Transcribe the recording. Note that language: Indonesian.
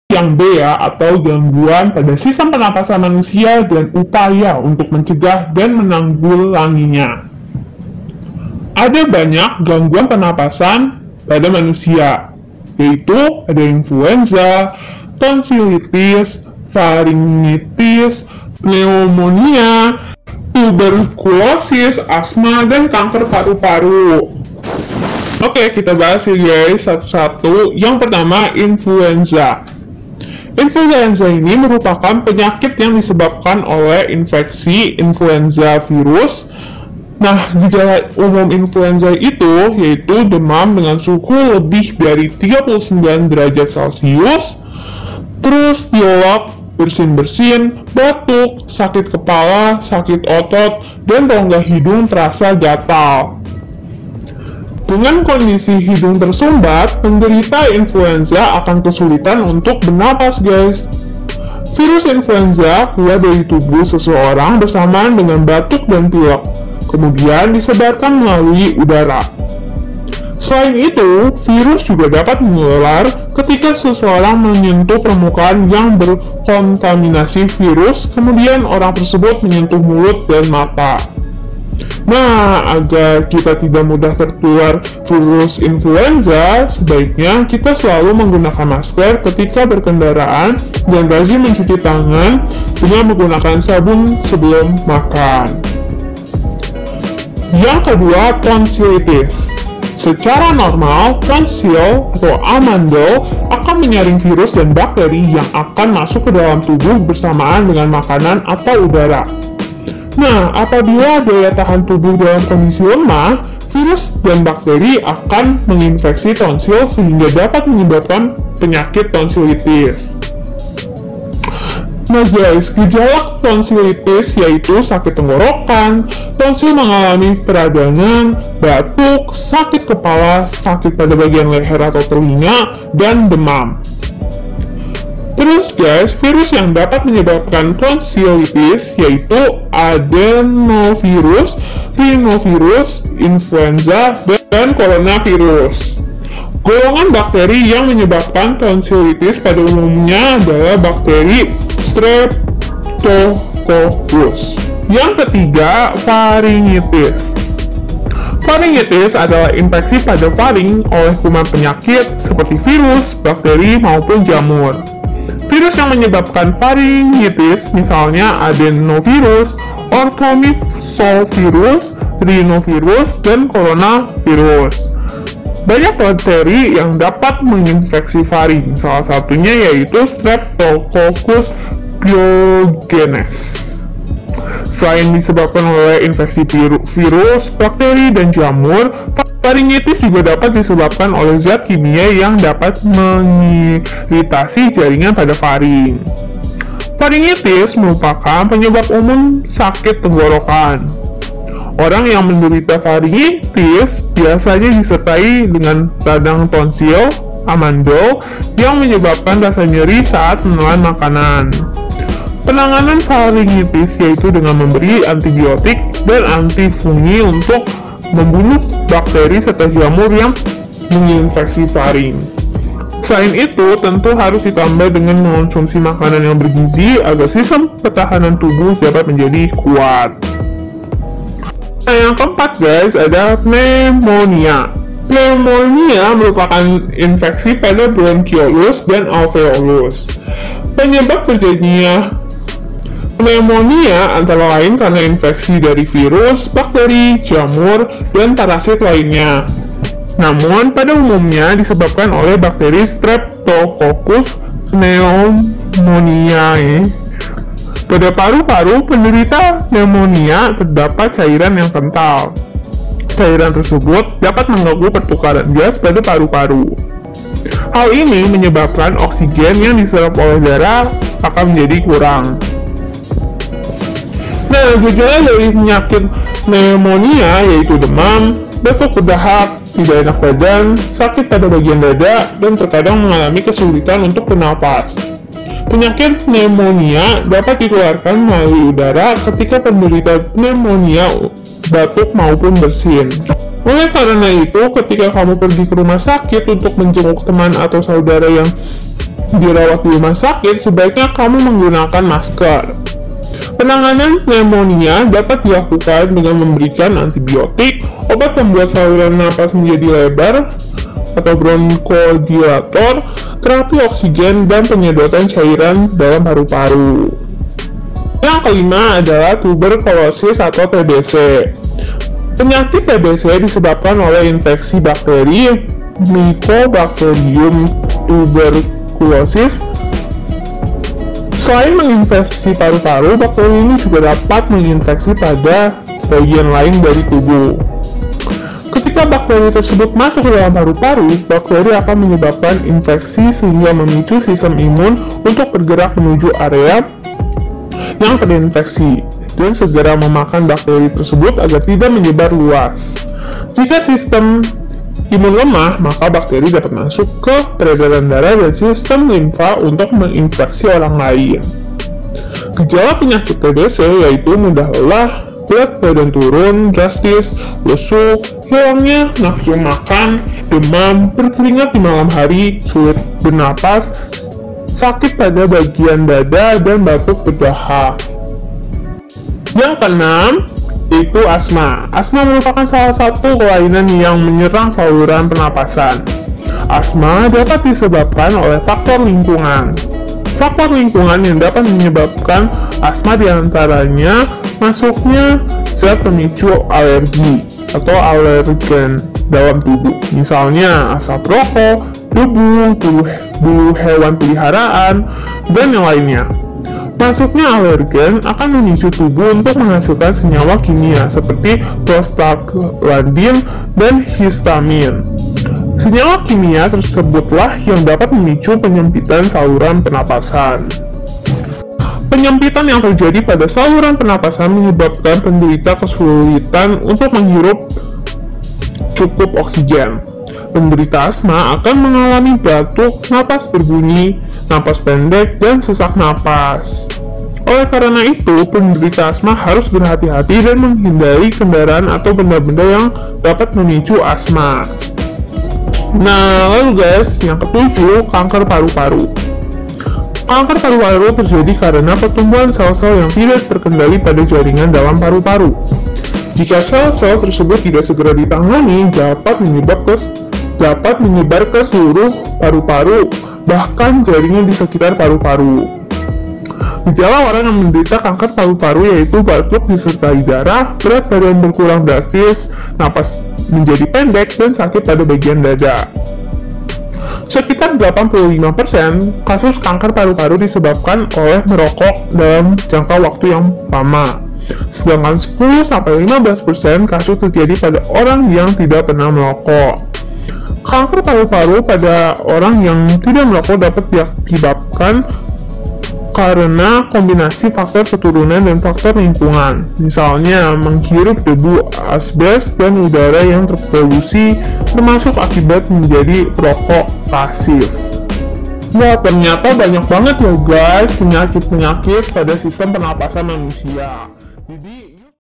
yang B ya, atau gangguan pada sistem pernapasan manusia dan upaya untuk mencegah dan menanggulanginya. Ada banyak gangguan pernapasan pada manusia, yaitu ada influenza, tonsilitis, faringitis, pneumonia, tuberkulosis, asma, dan kanker paru-paru. Oke, kita bahas ya guys satu-satu. Yang pertama, influenza. Influenza ini merupakan penyakit yang disebabkan oleh infeksi influenza virus. Nah, gejala umum influenza itu yaitu demam dengan suhu lebih dari 39 derajat Celcius, terus pilek, bersin-bersin, batuk, sakit kepala, sakit otot, dan rongga hidung terasa gatal. Dengan kondisi hidung tersumbat, penderita influenza akan kesulitan untuk bernapas guys. Virus influenza keluar dari tubuh seseorang bersamaan dengan batuk dan pilek, kemudian disebarkan melalui udara. Selain itu, virus juga dapat menular ketika seseorang menyentuh permukaan yang berkontaminasi virus, kemudian orang tersebut menyentuh mulut dan mata. Nah, agar kita tidak mudah tertular virus influenza, sebaiknya kita selalu menggunakan masker ketika berkendaraan dan rajin mencuci tangan dengan menggunakan sabun sebelum makan. Yang kedua, tonsilitis. Secara normal, tonsil atau amandel akan menyaring virus dan bakteri yang akan masuk ke dalam tubuh bersamaan dengan makanan atau udara. Nah, apabila daya tahan tubuh dalam kondisi lemah, virus dan bakteri akan menginfeksi tonsil sehingga dapat menyebabkan penyakit tonsilitis. Nah guys, gejala tonsilitis yaitu sakit tenggorokan, tonsil mengalami peradangan, batuk, sakit kepala, sakit pada bagian leher atau telinga, dan demam. Terus guys, virus yang dapat menyebabkan tonsilitis yaitu adenovirus, rhinovirus, influenza, dan coronavirus. Golongan bakteri yang menyebabkan tonsilitis pada umumnya adalah bakteri Streptococcus. Yang ketiga, faringitis. Faringitis adalah infeksi pada faring oleh kuman penyakit seperti virus, bakteri, maupun jamur. Virus yang menyebabkan faringitis misalnya adenovirus, orthomysovirus, rhinovirus, dan coronavirus. Banyak bakteri yang dapat menginfeksi faring, salah satunya yaitu Streptococcus pyogenes. Selain disebabkan oleh infeksi virus, bakteri, dan jamur, faringitis juga dapat disebabkan oleh zat kimia yang dapat mengiritasi jaringan pada faring. Faringitis merupakan penyebab umum sakit tenggorokan. Orang yang menderita faringitis biasanya disertai dengan radang tonsil, amandel, yang menyebabkan rasa nyeri saat menelan makanan. Penanganan faringitis yaitu dengan memberi antibiotik dan antifungi untuk membunuh bakteri serta jamur yang menginfeksi faring. Selain itu, tentu harus ditambah dengan mengonsumsi makanan yang bergizi agar sistem pertahanan tubuh dapat menjadi kuat. Nah, yang keempat guys, ada pneumonia. Pneumonia merupakan infeksi pada bronchiolus dan alveolus. Penyebab terjadinya pneumonia antara lain karena infeksi dari virus, bakteri, jamur, dan parasit lainnya. Namun, pada umumnya disebabkan oleh bakteri Streptococcus pneumoniae. Pada paru-paru, penderita pneumonia terdapat cairan yang kental. Cairan tersebut dapat mengganggu pertukaran gas pada paru-paru. Hal ini menyebabkan oksigen yang diserap oleh darah akan menjadi kurang. Nah, gejala dari penyakit pneumonia yaitu demam, batuk berdahak, tidak enak badan, sakit pada bagian dada, dan terkadang mengalami kesulitan untuk bernapas. Penyakit pneumonia dapat dikeluarkan melalui udara ketika penderita pneumonia batuk maupun bersin. Oleh karena itu, ketika kamu pergi ke rumah sakit untuk menjenguk teman atau saudara yang dirawat di rumah sakit, sebaiknya kamu menggunakan masker. Penanganan pneumonia dapat dilakukan dengan memberikan antibiotik, obat pembuat saluran napas menjadi lebar atau bronchodilator, terapi oksigen, dan penyedotan cairan dalam paru-paru. Yang kelima adalah tuberkulosis atau TBC. Penyakit TBC disebabkan oleh infeksi bakteri Mycobacterium tuberculosis. Selain menginfeksi paru-paru, bakteri ini juga dapat menginfeksi pada bagian lain dari tubuh. Ketika bakteri tersebut masuk ke dalam paru-paru, bakteri akan menyebabkan infeksi sehingga memicu sistem imun untuk bergerak menuju area yang terinfeksi dan segera memakan bakteri tersebut agar tidak menyebar luas. Jika sistem imun lemah, maka bakteri dapat masuk ke peredaran darah dan sistem limfa untuk menginfeksi orang lain. Gejala penyakit TBC yaitu mudah lelah, berat badan turun drastis, lesu, hilangnya nafsu makan, demam, berkeringat di malam hari, sulit bernapas, sakit pada bagian dada, dan batuk berdahak. Yang keenam, itu asma. Asma merupakan salah satu kelainan yang menyerang saluran pernapasan. Asma dapat disebabkan oleh faktor lingkungan. Faktor lingkungan yang dapat menyebabkan asma diantaranya masuknya zat pemicu alergi atau alergen dalam tubuh. Misalnya asap rokok, debu, bulu hewan peliharaan, dan yang lainnya. Masuknya alergen akan memicu tubuh untuk menghasilkan senyawa kimia seperti prostaglandin dan histamin. Senyawa kimia tersebutlah yang dapat memicu penyempitan saluran pernapasan. Penyempitan yang terjadi pada saluran pernapasan menyebabkan penderita kesulitan untuk menghirup cukup oksigen. Penderita asma akan mengalami batuk, napas berbunyi, napas pendek, dan sesak napas. Oleh karena itu, penderita asma harus berhati-hati dan menghindari kendaraan atau benda-benda yang dapat memicu asma. Nah, lalu guys, yang ketujuh, kanker paru-paru. Kanker paru-paru terjadi karena pertumbuhan sel-sel yang tidak terkendali pada jaringan dalam paru-paru. Jika sel-sel tersebut tidak segera ditangani, dapat menyebar ke seluruh paru-paru, bahkan jaringan di sekitar paru-paru. Gejala orang yang menderita kanker paru-paru yaitu batuk disertai darah, berat badan berkurang drastis, napas menjadi pendek, dan sakit pada bagian dada. Sekitar 85% kasus kanker paru-paru disebabkan oleh merokok dalam jangka waktu yang lama. Sedangkan 10-15% kasus terjadi pada orang yang tidak pernah merokok. Kanker paru-paru pada orang yang tidak merokok dapat diakibatkan karena kombinasi faktor keturunan dan faktor lingkungan, misalnya menghirup debu asbes dan udara yang terpolusi, termasuk akibat menjadi perokok pasif. Wah, ternyata banyak banget ya guys penyakit-penyakit pada sistem pernapasan manusia. Jadi